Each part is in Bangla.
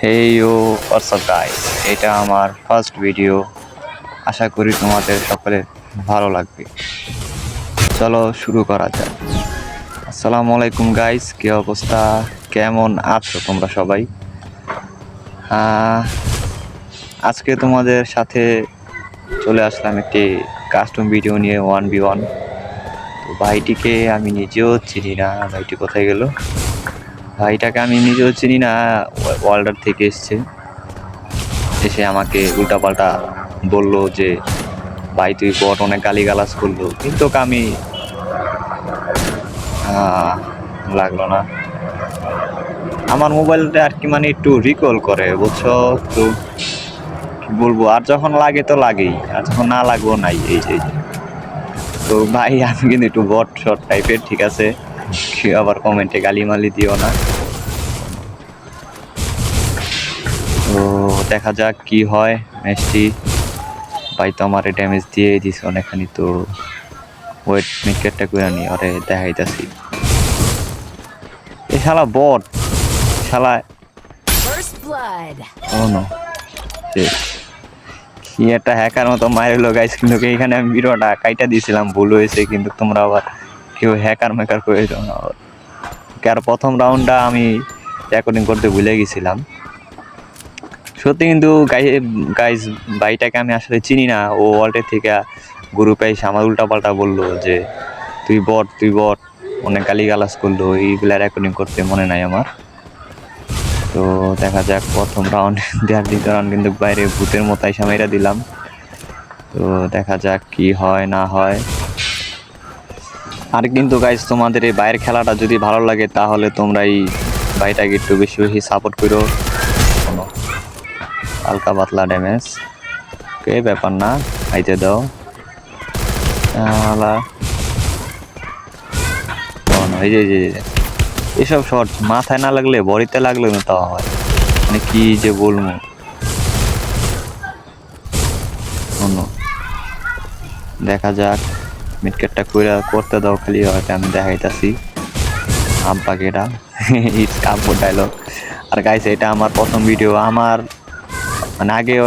হেই ও হোয়াটসঅ্যাপ গাইস, এটা আমার ফার্স্ট ভিডিও। আশা করি তোমাদের সকলের ভালো লাগবে। চলো শুরু করা যাক। আসসালামু আলাইকুম গাইস, কি অবস্থা, কেমন আছো তোমরা সবাই? আজকে তোমাদের সাথে চলে আসলাম একটি কাস্টম ভিডিও নিয়ে 1v1। তো ভাইটিকে আমি নিজেও চিনি না, ভাইটি কোথায় গেল? ভাইটাকে আমি নিজেও চিনি না, ওয়ার্ল্ডার থেকে এসে আমাকে উল্টাপাল্টা বললো যে ভাই তুই বট, অনেক গালিগালাজ করলো, কিন্তু আমি লাগলো না। আমার মোবাইলটা আর কি মানে একটু রিকল করে, বুঝছো তো, কি বলবো, আর যখন লাগে তো লাগেই, আর যখন না লাগবো নাই। এই যে তো ভাই আমি কিন্তু একটু বট শট টাইপের, ঠিক আছে? কেউ আবার কমেন্টে গালিমালি দিও না। তো দেখা যাক কি হয় ম্যাচটি। ভাই তো আমার ড্যামেজ দিয়ে দিছে অনেকখানি, তো ওয়েট মিকেটটা করে নি, ওরে দেখাইতাছি। এ শালা বট, শালা ও নো, কি একটা হ্যাকার মতো মায়ের হলো গাইস। কিন্তু এইখানে আমি ভিডিওটা কাইটা দিয়েছিলাম, ভুল হয়েছে, কিন্তু তোমরা আবার কেউ হ্যাকার মেকার করে দাও না। আর প্রথম রাউন্ডটা আমি রেকর্ডিং করতে ভুলে গেছিলাম সত্যি, কিন্তু গাইস ভাইটাকে আমি আসলে চিনি না। ও ওয়ার্ল্ডের থেকে গ্রুপে এসে আমার উল্টাপাল্টা বললো যে তুই বট, অনেক গালিগালাজ করলো, এইগুলা রেকর্ডিং করতে মনে নাই আমার। তো দেখা যাক প্রথম রাউন্ড, দ্বিতীয় রাউন্ড কিন্তু বাইরে ভূতের মতো এসে মেরা দিলাম। তো দেখা যাক কি হয় না হয়। আর কিন্তু গাইস তোমাদের এই বাইরের খেলাটা যদি ভালো লাগে তাহলে তোমরা এই ভাইটাকে একটু বেশি বেশি সাপোর্ট করো। হালকা পাতলা ড্যামেজ, ওকে, ব্যাপার না, আইতে দাও। এই যে এসব শর্ট মাথায় না লাগলে বডিতে লাগলে না তাও হয়, মানে কি যে বলবো। দেখা যাক, মিডকেটটা করতে দাও খালি, হয়তো আমি দেখাইতাছি আব্বাকে, এটা ইটস কাব্য ডায়লগ। আর গাইস এটা আমার প্রথম ভিডিও, আমার মানে আগেও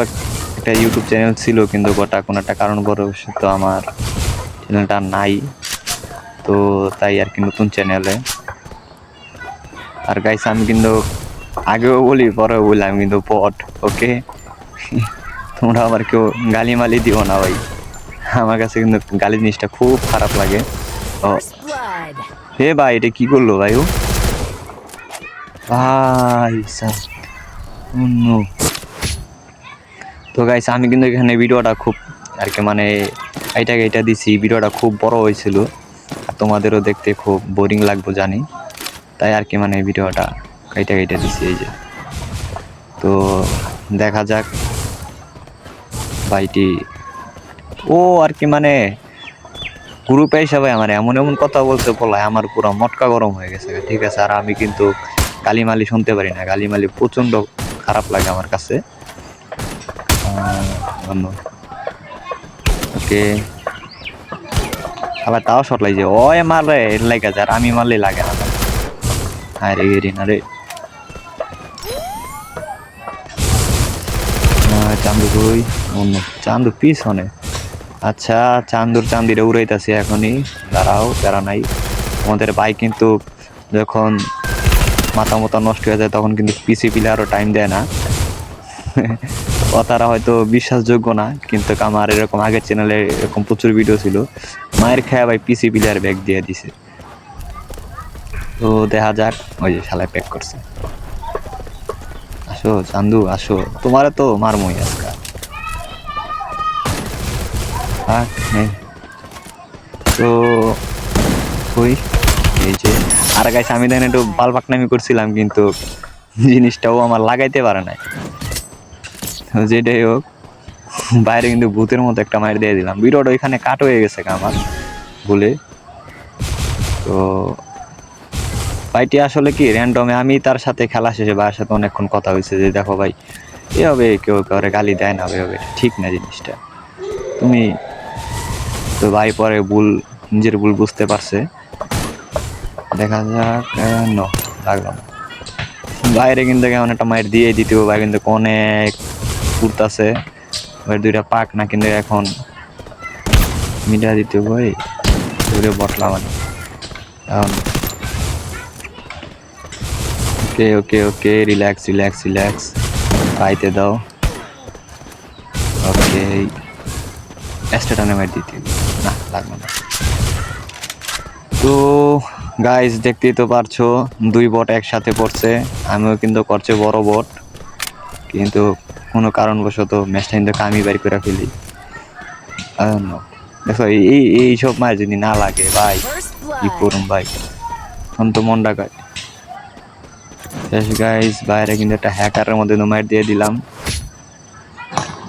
একটা ইউটিউব চ্যানেল ছিল, কিন্তু গোটা কোনো একটা কারণবশত আমার চ্যানেলটা নাই, তো তাই আর কি নতুন চ্যানেলে। আর গাইস আমি কিন্তু আগেও বলি পরেও বলি, আমি কিন্তু বট, ওকে? তোমরা আবার কেউ গালিমালি দিও না ভাই, আমার কাছে কিন্তু গালি জিনিসটা খুব খারাপ লাগে। ও হে ভাই, এটা কি করলো ভাই? ও ভাই তো গাইস আমি কিন্তু এখানে ভিডিওটা খুব আর কি মানে এইটা দিছি, ভিডিওটা খুব বড় হয়েছিল, আর তোমাদেরও দেখতে খুব বোরিং লাগবো জানি, তাই আর কি মানে ভিডিওটা কাইটা দিছি। এই যে তো দেখা যাক ভাইটি ও আর কি মানে গ্রুপে হিসাবে আমার এমন এমন কথা বলতে বলায় আমার পুরো মটকা গরম হয়ে গেছে, ঠিক আছে? আর আমি কিন্তু গালিমালি শুনতে পারি না, গালিমালি প্রচণ্ড খারাপ লাগে আমার কাছে। ওকে, আবার তাও শট লাগছে, ওই মারলে এর লাগে, আর আমি মারলে লাগে না। আরে গেরি না রে, চান্দু কই? অন্য চান্দু পিছনে। আচ্ছা, চান্দিরে উড়াইতেছি এখনই, দাঁড়াও, প্যারা নাই। আমাদের বাইক কিন্তু যখন মাথা মতো নষ্ট হয়ে যায় তখন কিন্তু পিসি প্লেয়ারও টাইম দেয় না। ও তারা হয়তো বিশ্বাসযোগ্য না, কিন্তু আমার এরকম আগের চ্যানেলে এরকম প্রচুর ভিডিও ছিল, মায়ের খেয়া ভাই পিসি প্লেয়ার ব্যাগ দিয়ে দিছে। তো দেখা যাক, ওই যে শালায় প্যাক করছে। আসো চান্দু আসো, তোমার তো মারমই আজকে। তো ওই এই যে আর গাইস আমি দেখেন একটু বালপাকনামি করছিলাম, কিন্তু জিনিসটাও আমার লাগাইতে পারে নাই। যেটাই হোক, বাইরে কিন্তু ভূতের মতো একটা মাইর দিয়ে দিলাম। ভিডিওটা ওইখানে কাট হয়ে গেছে আমার বলে। তো ভাইটি আসলে কি র্যান্ডমে আমি তার সাথে খেলা শেষে ভাইয়ের সাথে অনেকক্ষণ কথা হয়েছে যে দেখো ভাই এভাবে কেউ কাউরে গালি দেয় না, এভাবে ঠিক না জিনিসটা। তুমি তো ভাই পরে নিজের ভুল বুঝতে পারছে। দেখা যাক, লাগলো না। বাইরে কিন্তু কেমন একটা মাইর দিয়ে দিতে ভাই, কিন্তু অনেক উঠতেছে ভাই, দুইটা পাক না কিন্তু এখন মিডিয়া দিতে ভাই বটলা মানে এখন। ওকে ওকে ওকে, রিল্যাক্স রিল্যাক্স রিল্যাক্স, পাইতে দাও। ওকে স্টেটানে মাইর দিতে না লাগবে না। তো গাইজ দেখতেই তো পারছো, দুই বট একসাথে পড়ছে, আমিও কিন্তু করছে বড় বট, কিন্তু কোনো কারণবশত ম্যাচটা কিন্তু আমি বের করে ফেলি। দেখো এইসব মাছ যদি না লাগে ভাই কি করুন ভাই, এখন তো মন ডাকায় শেষ। গাইজ বাইরে কিন্তু একটা হ্যাকারের মধ্যে মাইর দিয়ে দিলাম।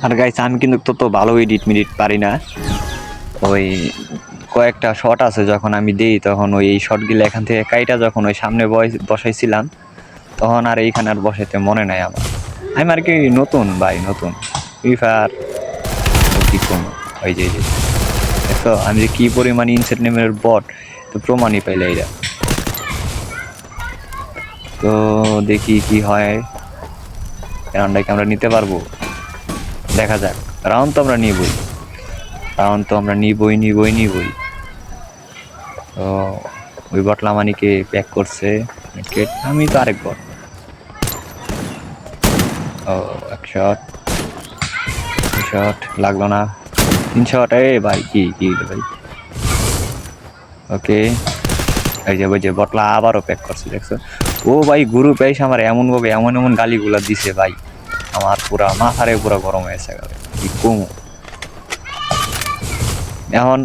আর গাইজ আমি কিন্তু তো ভালো এডিট মিডিট পারি না, ওই কয়েকটা শট আছে যখন আমি দিই তখন ওই শটগুলো এখান থেকে কাইটা যখন ওই সামনে বসাইছিলাম তখন আর এইখানে আর বসাইতে মনে নাই আমার। আমি আর কি নতুন ভাই, নতুন ফ্রি ফায়ার কি কম ওই যে দেখো আমি যে কি পরিমাণ ইনসেট নেমের বট, তো প্রমাণই পাইলে এরা। তো দেখি কি হয়, রাউন্ডটাকে আমরা নিতে পারবো, দেখা যাক। রাউন্ড তো আমরা নিবই, রাউন্ড তো আমরা নিবই নিবই নিবই। তো ওই বটলা মানিকে প্যাক করছে, আমি তো আরেক বট। ও এক শট, শট লাগলো না, 3 শট। এ ভাই কি কি ভাই। ওকে এই যে বটলা আবারও প্যাক করছে দেখছো। ও ভাই গুরু পেয়েছে আমার এমন ভাবে এমন এমন গালিগুলা দিছে ভাই, আমার পুরা মাথারে পুরা গরম হয়েছে কি কম। এখন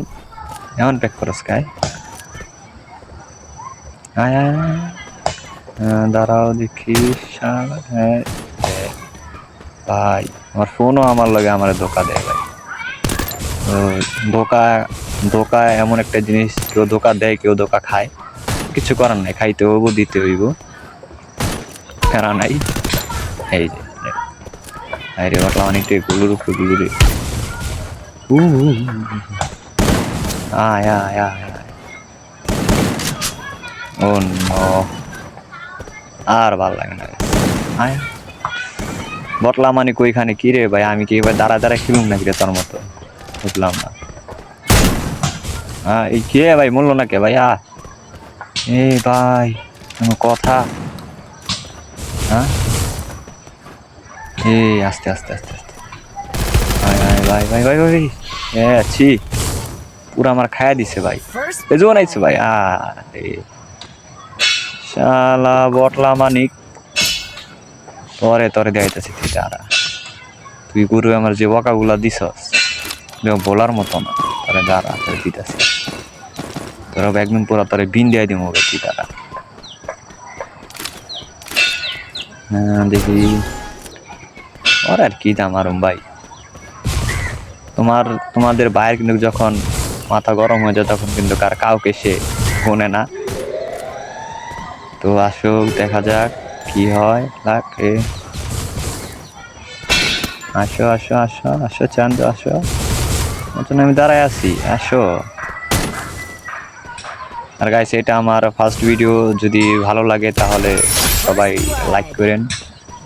এখন প্যাক করস কায়, দাঁড়াও দেখি। হ্যাঁ ভাই আমার ফোনও আমার লগে আমার ধোকা দেয় ভাই। ধোকা ধোকা এমন একটা জিনিস, কেউ ধোকা দেয় কেউ ধোকা খায়, কিছু করার নাই, খাইতে হইব দিতে হইব, ফেরা নাই। এই যে আরে বাটলা অনেকটা গুলুর উপরে গুলুরে। আয় আয় আয় আয়, ও নো, আর ভাল লাগে না। আয় বটলা মানে কইখানে কি রে ভাই, আমি কি এবার দাঁড়া দাঁড়া খেলুম নাকি রে তোর মতো, বুঝলাম না। হ্যাঁ এই কে ভাই মূল্য না কে ভাই, এই ভাই কোনো কথা। হ্যাঁ এই আস্তে আস্তে আস্তে আস্তে, ভাই ভাই ভাই ভাই আছি, পুরা আমার খায়া দিছে ভাই, এজো নাইছে ভাই। আরে শালা বটলা মানিক, তরে তরে দেখাইতেছি তুই দাঁড়া, তুই গুরু আমার যে বকাগুলা দিছস বলার মতো না, তোরে দাঁড়া তোরে দিতেছি, তোরা একদিন পুরা তোরে বিন দিয়ে দিব তুই দাঁড়া। হ্যাঁ দেখি ওর আর কি দাম আরম ভাই, তোমাদের বাইরে কিন্তু যখন মাথা গরম হয়ে যায় তখন কিন্তু কাউকে সে শোনে না। তো আসো দেখা যাক কি হয়, লাগে। আসো আসো আসো আসো চান্দ আসো, মতন আমি দাঁড়ায় আছি, আসো। আর গাইস এটা আমার ফার্স্ট ভিডিও, যদি ভালো লাগে তাহলে সবাই লাইক করেন।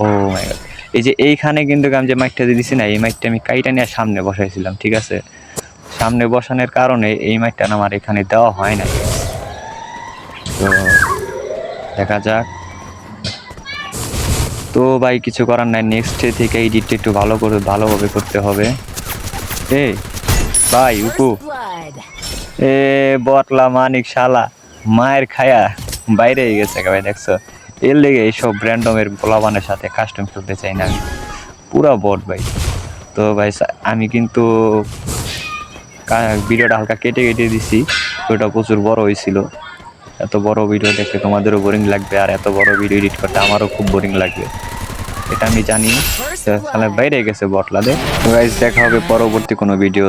ও মাই গড, এই যে এইখানে কিন্তু আমি যে মাইকটা দিয়েছি না, এই মাইকটা আমি কাইটা নিয়ে সামনে বসাইছিলাম, ঠিক আছে। সামনে বসানোর কারণে এই মাইকটা আমার এখানে দেওয়া হয় না। তো দেখা যাক। তো ভাই কিছু করার নাই, নেক্সট থেকে এডিটটা একটু ভালোভাবে করতে হবে। এ ভাই উপু, এ বটলা মানিক শালা মায়ের খায়া বাইরে গেছে ভাই, দেখছো। এর লেগে এইসব ব্র্যান্ডমের পোলাবানের সাথে কাস্টম খেলতে চাই না আমি, পুরা বট ভাই। তো ভাই আমি কিন্তু ভিডিওটা হালকা কেটে কেটে দিছি, ওটা প্রচুর বড় হয়েছিল। এত বড় ভিডিও দেখতে তোমাদেরও বোরিং লাগবে, আর এত বড় ভিডিও এডিট করতে আমারও খুব বোরিং লাগবে, এটা আমি জানি। বাইরে গেছে বটলা দে। দেখা হবে পরবর্তী কোনো ভিডিও।